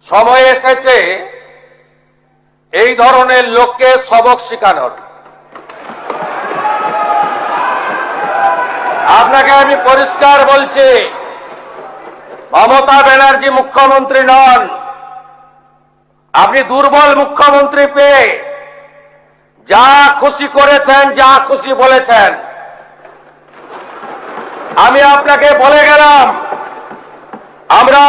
সময় এসেছে এই ধরনের লোককে সবক শেখানোর। আপনাকে আমি পরিষ্কার বলছি, মমতা ব্যানার্জি মুখ্যমন্ত্রী নন। আপনি দুর্বল মুখ্যমন্ত্রী পেয়ে যা খুশি করেছেন, যা খুশি বলেছেন। আমি আপনাকে বলে গেলাম, আমরা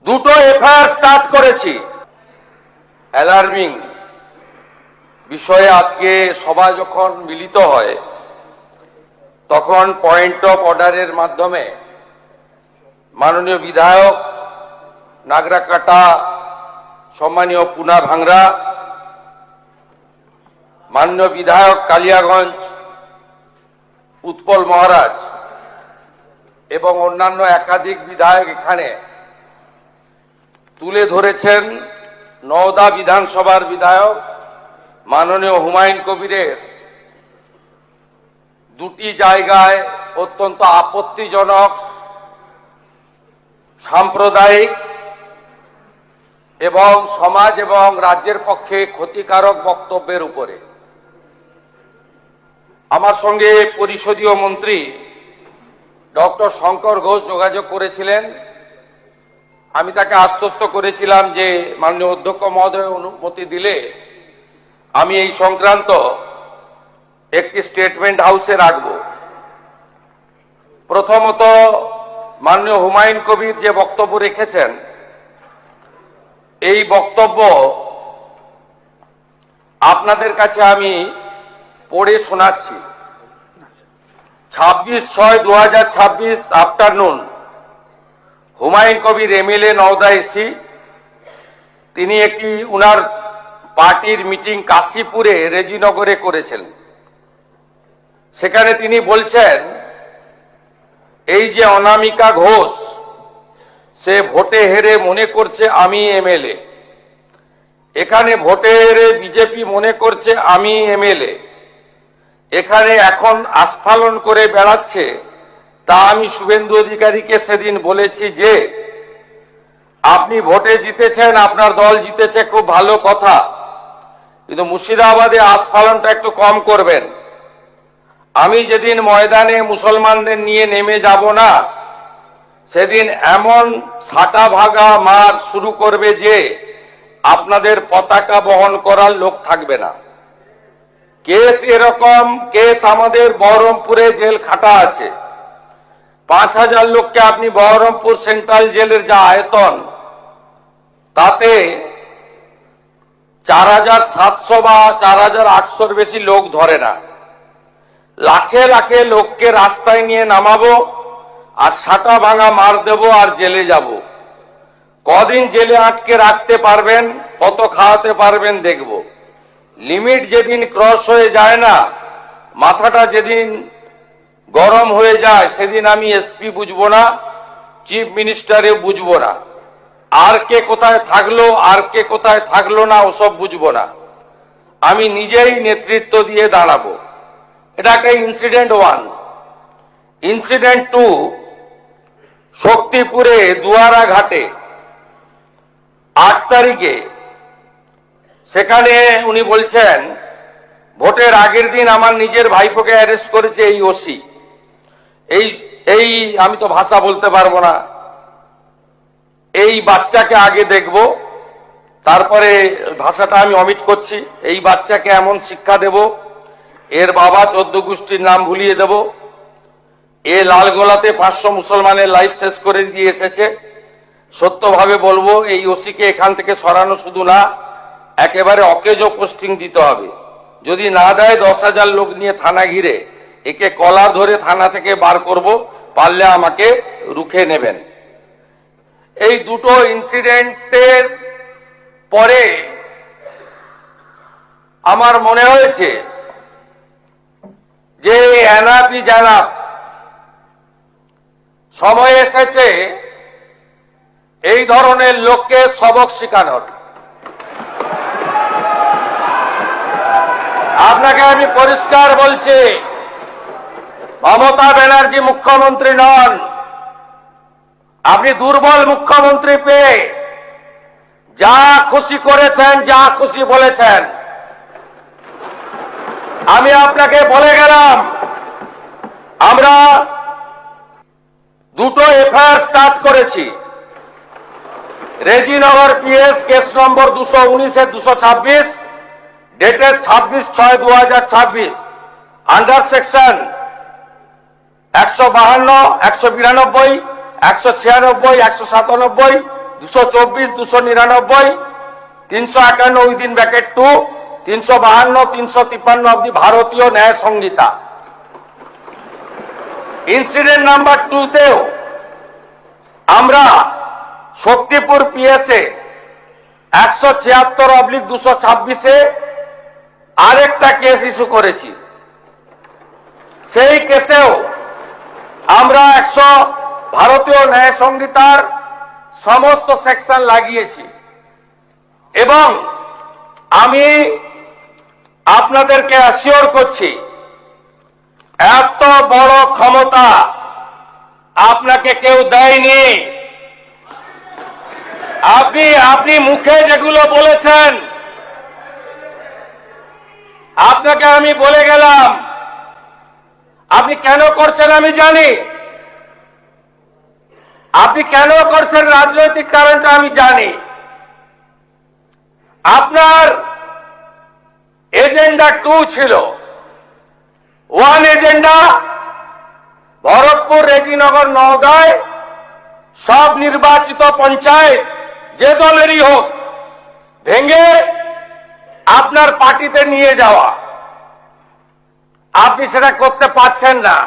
দুটো এফআইআর স্টার্ট করেছি। অ্যালার্মিং বিষয়ে আজকে সবাই যখন মিলিত হয় তখন পয়েন্ট অফ অর্ডারের মাধ্যমে মাননীয় বিধায়ক নাগরাকাটা, সম্মানীয় পুনা ভাংরা, মাননীয় বিধায়ক কালিয়াগঞ্জ উৎপল মহারাজ এবং অন্যান্য একাধিক বিধায়ক এখানে তুলে ধরেছেন নওদা বিধানসভার বিধায়ক মাননীয় হুমায়ুন কবিরের দুটি জায়গায় অত্যন্ত আপত্তিজনক সাম্প্রদায়িক এবং সমাজ এবং রাজ্যের পক্ষে ক্ষতিকারক বক্তব্যের উপরে। আমার সঙ্গে পরিষদীয় মন্ত্রী ডক্টর শঙ্কর ঘোষ যোগাযোগ করেছিলেন। আমি তাকে আশ্বস্ত করেছিলাম যে মাননীয় অধ্যক্ষ মহোদয় অনুমতি দিলে আমি এই সংক্রান্ত একটি স্টেটমেন্ট হাউসে রাখব। প্রথমত, মাননীয় হুমায়ুন কবির যে বক্তব্য রেখেছেন, এই বক্তব্য আপনাদের কাছে আমি পড়ে শোনাচ্ছি। 26/6/2026 afternoon, Humayun Kabir MLA Nowda AC, তিনি একটি উনার পার্টির মিটিং কাশীপুরে রেজিনগরে করেছেন। সেখানে তিনি বলছেন, এই যে অনামিকা ঘোষ, সে ভোটে হেরে মনে করছে আমি এমএলএ, এখানে ভোটে হেরে বিজেপি মনে করছে আমি এমএলএ, এখানে এখন আস্ফালন করে বেড়াচ্ছে। তা আমি শুভেন্দু অধিকারীকে সেদিন বলেছি যে আপনি ভোটে জিতেছেন, আপনার দল জিতেছে, খুব ভালো কথা, কিন্তু মুর্শিদাবাদে আস্ফালনটা একটু কম করবেন। আমি যেদিন ময়দানে মুসলমানদের নিয়ে নেমে যাব না, সেদিন এমন ছাটা ভাগা মার শুরু করবে যে আপনাদের পতাকা বহন করার লোক থাকবে না। কেস এরকম কেস আমাদের বহরমপুরে জেল খাটা আছে। 5000 লোককে আপনি বহরমপুর সেন্ট্রাল জেলের যা আয়তন, তাতে 4700 বা 4800-র বেশি লোক ধরে না। লাখে লাখে লোককে রাস্তায় নিয়ে নামাবো আর ছাটা ভাঙা মার দেব আর জেলে যাব। কদিন জেলে আটকে রাখতে পারবেন, কত খাওয়াতে পারবেন দেখব। লিমিট যেদিন ক্রস হয়ে যায় না, মাথাটা যেদিন গরম হয়ে যায়, সেদিন আমি এসপি বুঝবো না, চিফ মিনিস্টারে বুঝবো না, আর কে কোথায় থাকলো আর কে কোথায় থাকলো না ওসব বুঝবো না। আমি নিজেই নেতৃত্ব দিয়ে দাঁড়াবো। এটা একটা ইনসিডেন্ট 1। ইনসিডেন্ট 2, শক্তিপুরে দুয়ারা ঘাটে 8 তারিখে, সেখানে উনি বলছেন ভোটের আগের দিন আমার নিজের ভাইপোকে অ্যারেস্ট করেছে এই ওসি। এই আমি তো ভাষা বলতে পারবো না। এই বাচ্চাকে আগে দেখব, তারপরে ভাষাটা আমি অমিট করছি। এই বাচ্চাকে এমন শিক্ষা দেব, এর বাবা 14 গোষ্ঠীর নাম ভুলিয়ে দেব। এ লালগোলাতে 500 মুসলমানের লাইফ শেষ করে দিয়ে এসেছে। সত্যভাবে বলবো, এই ওসিকে এখান থেকে সরানো শুধু না, একেবারে অকেজো পোস্টিং দিতে হবে। যদি না দেয় 10,000 লোক নিয়ে থানা ঘিরে একে কলার ধরে থানা থেকে বার করব, পারলে আমাকে রুখে নেবেন। এই দুটো ইনসিডেন্টের পরে আমার মনে হয়েছে যে এনাফি জানাব, সময় এসেছে এই ধরনের লোককে সবক শেখানোর। আপনাকে আমি পরিষ্কার বলছি, মমতা ব্যানার্জি মুখ্যমন্ত্রী নন। আপনি দুর্বল মুখ্যমন্ত্রী পেয়ে যা খুশি করেছেন, যা খুশি বলেছেন। আমি আপনাকে বলে গেলাম, আমরা দুটো এফআইআর স্টার্ট করেছি। Rejinagar PS case number 219/226 dated 26/6/2026 under section 152, 192, 196, 197, 224, 299, 351 within bracket 2, 352, 353 of the ভারতীয় ন্যায় সংহিতা। ইনসিডেন্ট নাম্বার 2 তেও আমরা শক্তিপুর পিএসএ 176/226 আরেকটা কেস ইস্যু করেছি। সেই কেসেও আমরা ভারতীয় ন্যায় সংহিতার সমস্ত সেকশন লাগিয়েছি এবং আমি আপনাদেরকে অ্যাসিওর করছি, এত বড় ক্ষমতা আপনাকে কেউ দেয়নি। আপনি মুখে যেগুলো বলেছেন, আপনাকে আমি বলে গেলাম, আপনি কেন করছেন আমি জানি। আপনি কেন করছেন রাজনৈতিক কারণটা আমি জানি। আপনার এজেন্ডা 2 ছিল। 1 এজেন্ডা ভরতপুর, রেজিনগর, নওগাঁয় সব নির্বাচিত পঞ্চায়েত যে দলেরই হোক ভেঙে আপনার পার্টিতে নিয়ে যাওয়া। আপনি সেটা করতে পারছেন না।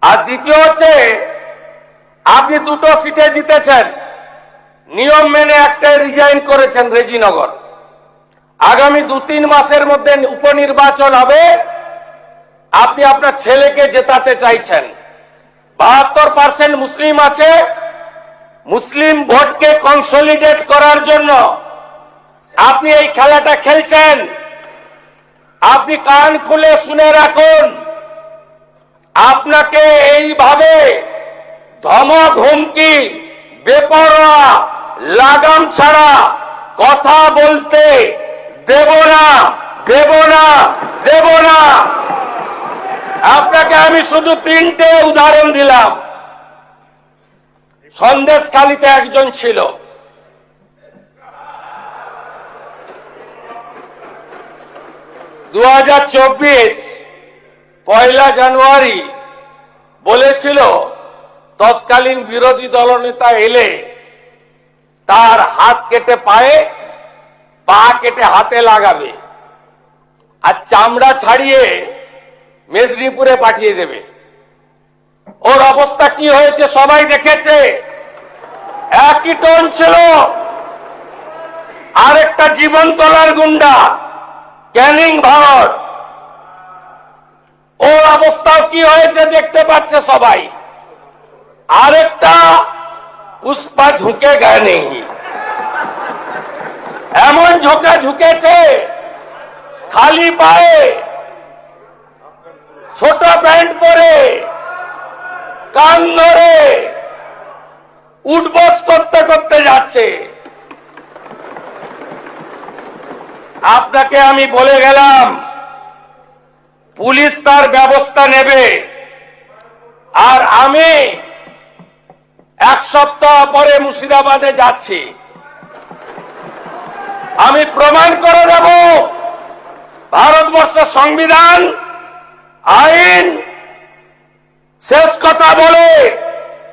আর দ্বিতীয় হচ্ছে, আপনি 2টো সিটে জিতেছেন, নিয়ম মেনে একটাই রিজাইন করেছেন রেজিনগর। আগামী 2-3 মাসের মধ্যে উপনির্বাচন হবে, আপনি আপনার ছেলেকে জেতাতে চাইছেন। 72% মুসলিম আছে, মুসলিম ভোটকে কনসলিডেট করার জন্য আপনি এই খেলাটা খেলছেন। আপনি কান খুলে শুনে রাখুন, আপনাকে এইভাবে ধমক, হুমকি, বেপরোয়া, লাগাম ছাড়া কথা বলতে দেব না, দেব না, দেব না। আপনাকে আমি শুধু 3টে উদাহরণ দিলাম। সন্দেশখালীতে একজন ছিল, পয়লা জানুয়ারি বলেছিল তৎকালীন বিরোধী দলনেতা এলে তার হাত কেটে পায়ে, পা কেটে হাতে লাগাবে আর চামড়া ছাড়িয়ে মেদিনীপুরে পাঠিয়ে দেবে। ওর অবস্থা কি হয়েছে সবাই দেখেছে। একই টোন ছিল। আরেকটা জীবনতলার গুন্ডা ক্যানিং ভারত, ওর অবস্থাও কি হয়েছে দেখতে পাচ্ছে সবাই। আরেকটা পুষ্পা ঝুঁকে গেনি, এমন ঝুঁকেছে খালি পায়ে, ছোট প্যান্ট পরে, কান ধরে উঠবস করতে করতে যাচ্ছে। আপনাকে আমি বলে গেলাম, পুলিশ তার ব্যবস্থা নেবে। আর আমি 1 সপ্তাহ পরে মুর্শিদাবাদে যাচ্ছি। আমি প্রমাণ করে দেব ভারতবর্ষের সংবিধান, আইন শেষ কথা বলে,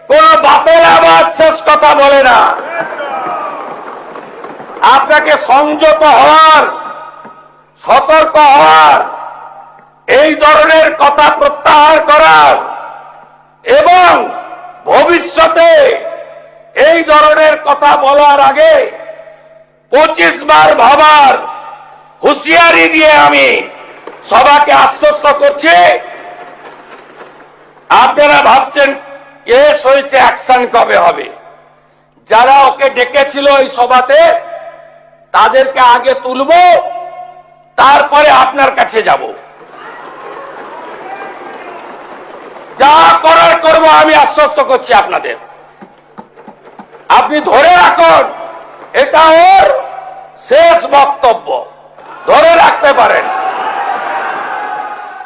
কোন বাপের আবাদ শেষ কথা বলে না। আপনাকে সংযত হওয়ার, সতর্ক হওয়ার, এই ধরনের কথা প্রত্যাহার করার এবং ভবিষ্যতে এই ধরনের কথা বলার আগে 25 বার ভাবার হুঁশিয়ারি দিয়ে আমি সবাইকে আশ্বস্ত করছি। আপনারা ভাবছেন কেস হয়েছে, অ্যাকশন কবে হবে? যারা ওকে ডেকেছিল এই সভাতে তাদেরকে আগে তুলব, তারপরে আপনার কাছে যাব। যা করার করব, আমি আশ্বস্ত করছি আপনাদের। আপনি ধরে রাখুন, এটা ওর শেষ বক্তব্য, ধরে রাখতে পারেন।